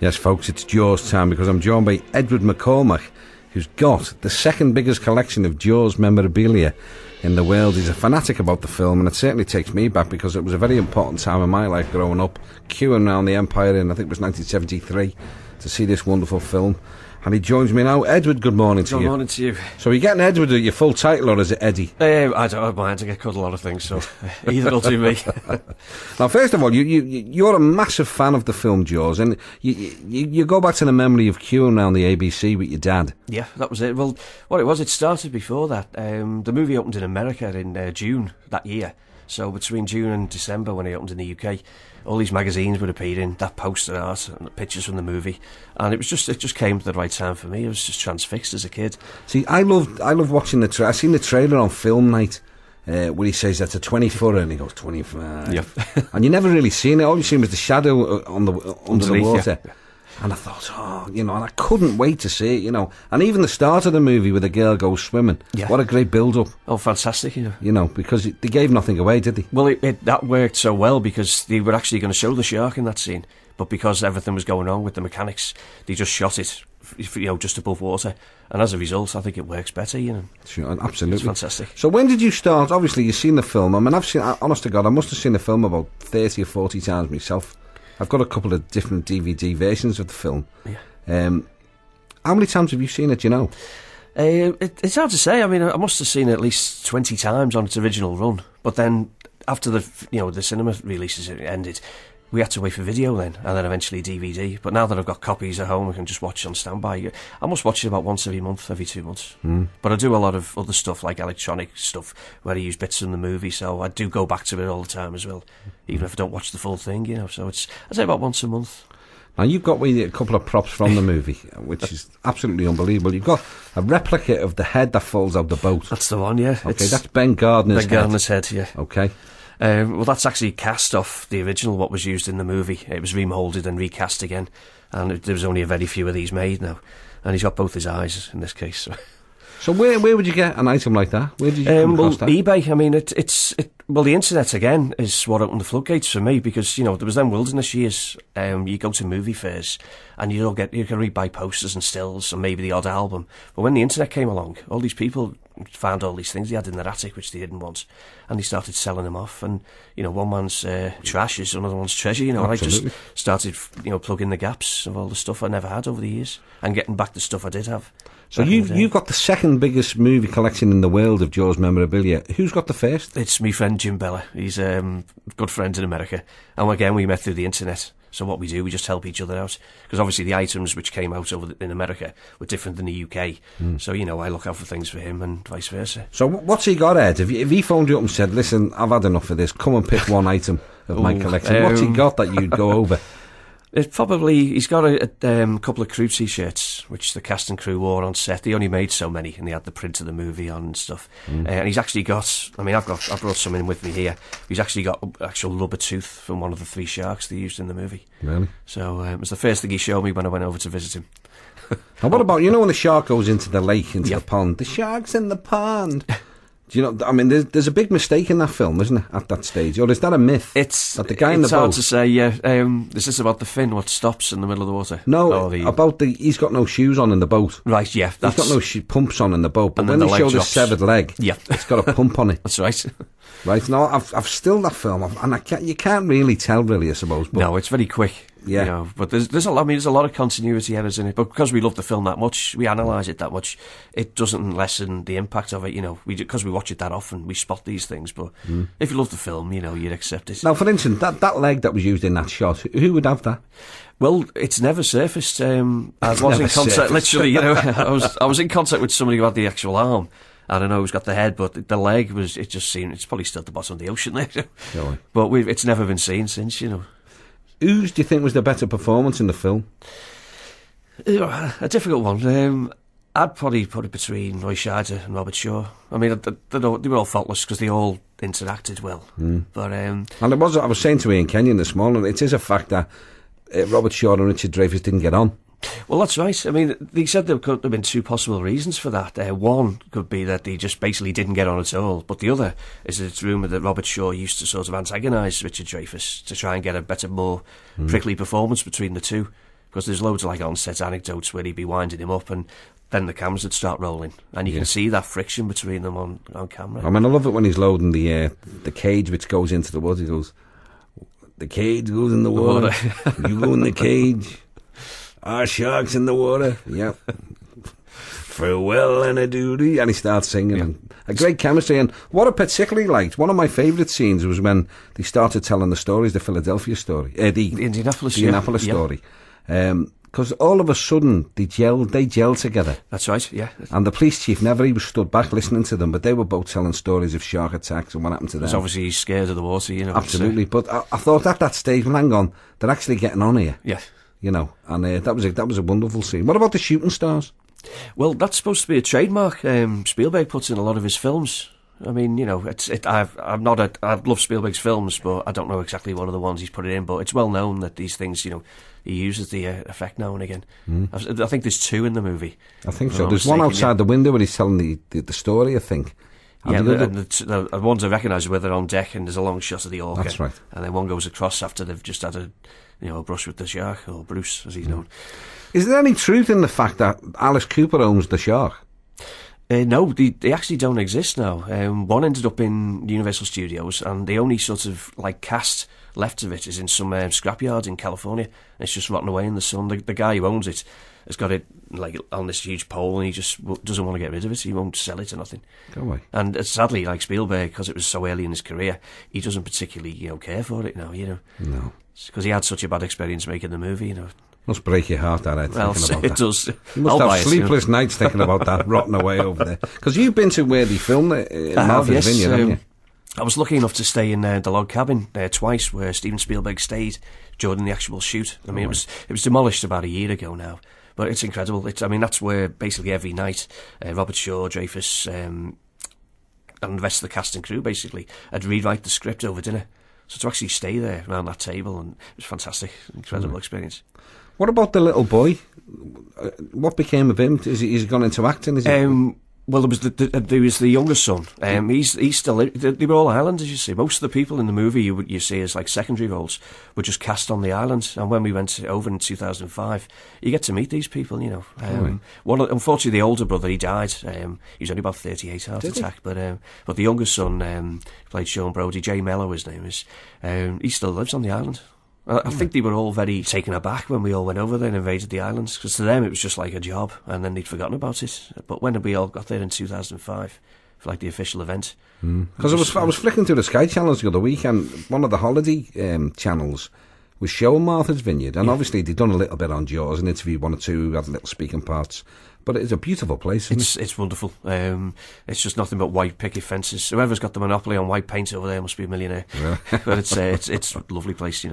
Yes, folks, it's Jaws time because I'm joined by Edward McCormack, who's got the second biggest collection of Jaws memorabilia in the world. He's a fanatic about the film, and it certainly takes me back because it was a very important time in my life growing up, queuing around the Empire in, I think it was 1973, to see this wonderful film. And he joins me now. Edward, good morning to you. Good morning to you. So are you getting Edward at your full title, or is it Eddie? I don't mind. I get called a lot of things, so either will do me. Now, first of all, you're a massive fan of the film Jaws, and you go back to the memory of queuing around the ABC with your dad. Yeah, that was it. Well, what it was, it started before that. The movie opened in America in June that year. So between June and December, when it opened in the UK, all these magazines would appear in, that poster art and the pictures from the movie, and it just came at the right time for me. I was just transfixed as a kid. See, I love watching the trailer. I seen the trailer on film night where he says that's a 20-footer, and he goes 25. Yep. And you never really seen it. All you seen was the shadow under the water. Yeah. And I thought, and I couldn't wait to see it, And even the start of the movie where the girl goes swimming, what a great build-up. Oh, fantastic, because they gave nothing away, did they? Well, that worked so well because they were actually going to show the shark in that scene, but because everything was going on with the mechanics, they just shot it, just above water. And as a result, I think it works better, Sure, absolutely. It's fantastic. So when did you start? Obviously, you've seen the film. I mean, honest to God, I must have seen the film about 30 or 40 times myself. I've got a couple of different DVD versions of the film. Yeah. How many times have you seen it, do you know? It's hard to say. I mean, I must have seen it at least 20 times on its original run. But then, after the cinema releases ended, we had to wait for video then, and then eventually DVD. But now that I've got copies at home, I can just watch it on standby. I must watch it about once every month, every 2 months. But I do a lot of other stuff, like electronic stuff, where I use bits from the movie, so I do go back to it all the time as well, even if I don't watch the full thing, So I'd say about once a month. Now, you've got a couple of props from the movie, which is absolutely unbelievable. You've got a replica of the head that falls out the boat. That's the one, yeah. Okay, that's Ben Gardner's head, yeah. Okay. Well, that's actually cast off the original, what was used in the movie. It was remoulded and recast again, and there was only a very few of these made now. And he's got both his eyes in this case. So where would you get an item like that? Where did you come across that? eBay. I mean, the internet again is what opened the floodgates for me, because there was them wilderness years. You go to movie fairs and you can only buy posters and stills and maybe the odd album. But when the internet came along, all these people found all these things they had in their attic which they didn't want, and they started selling them off. And one man's trash is another one's treasure. And I just started plugging the gaps of all the stuff I never had over the years and getting back the stuff I did have. So you've got the second biggest movie collection in the world of Jaws memorabilia. Who's got the first? It's my friend Jim Bella. He's a good friend in America. And again, we met through the internet. So what we do, we just help each other out. Because obviously the items which came out in America were different than the UK. So, I look out for things for him and vice versa. So what's he got, Ed? If he phoned you up and said, listen, I've had enough of this, come and pick one item of my collection. What's he got that you'd go over? He's got a couple of crew t-shirts, which the cast and crew wore on set. They only made so many, and they had the print of the movie on and stuff. And he's actually got, I brought some in with me here. He's actually got actual rubber tooth from one of the 3 sharks they used in the movie. Really? So it was the first thing he showed me when I went over to visit him. And what about, when the shark goes into the lake, into the pond? The shark's in the pond. Do you know? I mean, there's a big mistake in that film, isn't it? At that stage, or is that a myth? That the guy in the boat. It's hard to say. Yeah. Is this about the fin? What stops in the middle of the water? No, about he's got no shoes on in the boat. Right. Yeah. He's got no pumps on in the boat. But when they show the severed leg, it's got a pump on it. That's right. Right. No, I've still that film, and you can't really tell, really, I suppose. But no, it's very quick. Yeah. But there's a lot of continuity errors in it. But because we love the film that much, we analyse it that much, it doesn't lessen the impact of it. Because we watch it that often, we spot these things. But if you love the film, you'd accept it. Now, for instance, that leg that was used in that shot, who would have that? Well, it's never surfaced. I was in contact, literally. I was in contact with somebody who had the actual arm. I don't know who's got the head, but the leg it's probably still at the bottom of the ocean there. Really? But it's never been seen since. Whose do you think was the better performance in the film? A difficult one. I'd probably put it between Roy Scheider and Robert Shaw. I mean, they were all faultless because they all interacted well. But and I was saying to Ian Kenyon this morning, it is a fact that Robert Shaw and Richard Dreyfuss didn't get on. Well, that's right. I mean, they said there could have been 2 possible reasons for that. One could be that they just basically didn't get on at all, but the other is that it's rumoured that Robert Shaw used to sort of antagonise Richard Dreyfuss to try and get a better, more prickly performance between the two, because there's loads of like on-set anecdotes where he'd be winding him up and then the cameras would start rolling, and you can see that friction between them on camera. I mean, I love it when he's loading the cage which goes into the woods. He goes, the cage goes in the water. You go in the cage. Our shark's in the water. Yep. Farewell and a duty. And he starts singing. Yeah. And a great chemistry. And what I particularly liked, one of my favourite scenes was when they started telling the stories, the Philadelphia story. The Indianapolis story. Because all of a sudden they gelled together. That's right, yeah. And the police chief never even stood back listening to them, but they were both telling stories of shark attacks and what happened to them. Because obviously he's scared of the water, you know. Absolutely, but I thought at that stage, well, hang on, they're actually getting on here. Yeah. You know, and that was a wonderful scene. What about the shooting stars? Well, that's supposed to be a trademark Spielberg puts in a lot of his films. I mean, you know, I love Spielberg's films, but I don't know exactly what are the ones he's put it in. But it's well known that these things, you know, he uses the effect now and again. I think there's 2 in the movie. I think so. There's one outside the window where he's telling the story, I think. And the ones I recognise are where they're on deck and there's a long shot of the orca. That's right. And then one goes across after they've just had a brush with the shark, or Bruce, as he's known. Is there any truth in the fact that Alice Cooper owns the shark? No, they actually don't exist now. One ended up in Universal Studios, and the only sort of like cast left of it is in some scrapyard in California. It's just rotting away in the sun. The guy who owns it has got it like on this huge pole, and he just doesn't want to get rid of it. He won't sell it or nothing. Go away. And sadly, like Spielberg, because it was so early in his career, he doesn't particularly care for it now. No, because he had such a bad experience making the movie. Must break your heart, that Ed, well, thinking about it that. Does. You must have sleepless nights thinking about that, rotting away over there. Because you've been to where they filmed it in Martha's Vineyard, haven't you? I was lucky enough to stay in the log cabin twice, where Steven Spielberg stayed during the actual shoot. I mean, it was demolished about a year ago now, but it's incredible. That's where basically every night Robert Shaw, Dreyfus, and the rest of the cast and crew basically had rewrite the script over dinner. So to actually stay there around that table, and it was fantastic, incredible experience. What about the little boy? What became of him? Is he gone into acting? Well, there was the younger son. He's still. They were all islanders, you see. Most of the people in the movie you see as like secondary roles were just cast on the island. And when we went over in 2005, you get to meet these people. Unfortunately, the older brother, he died. He was only about 38 heart attack. But the younger son, played Sean Brody, Jay Mello, his name is. He still lives on the island. I think they were all very taken aback when we all went over there and invaded the islands, because to them it was just like a job, and then they'd forgotten about it. But when we all got there in 2005 for like the official event, because I was flicking through the Sky channels the other week, and one of the holiday channels was showing Martha's Vineyard, and obviously they'd done a little bit on Jaws and interviewed one or two who had little speaking parts. But it's a beautiful place, isn't it? It's wonderful. It's just nothing but white picket fences. Whoever's got the monopoly on white paint over there must be a millionaire. Yeah. But it's a lovely place,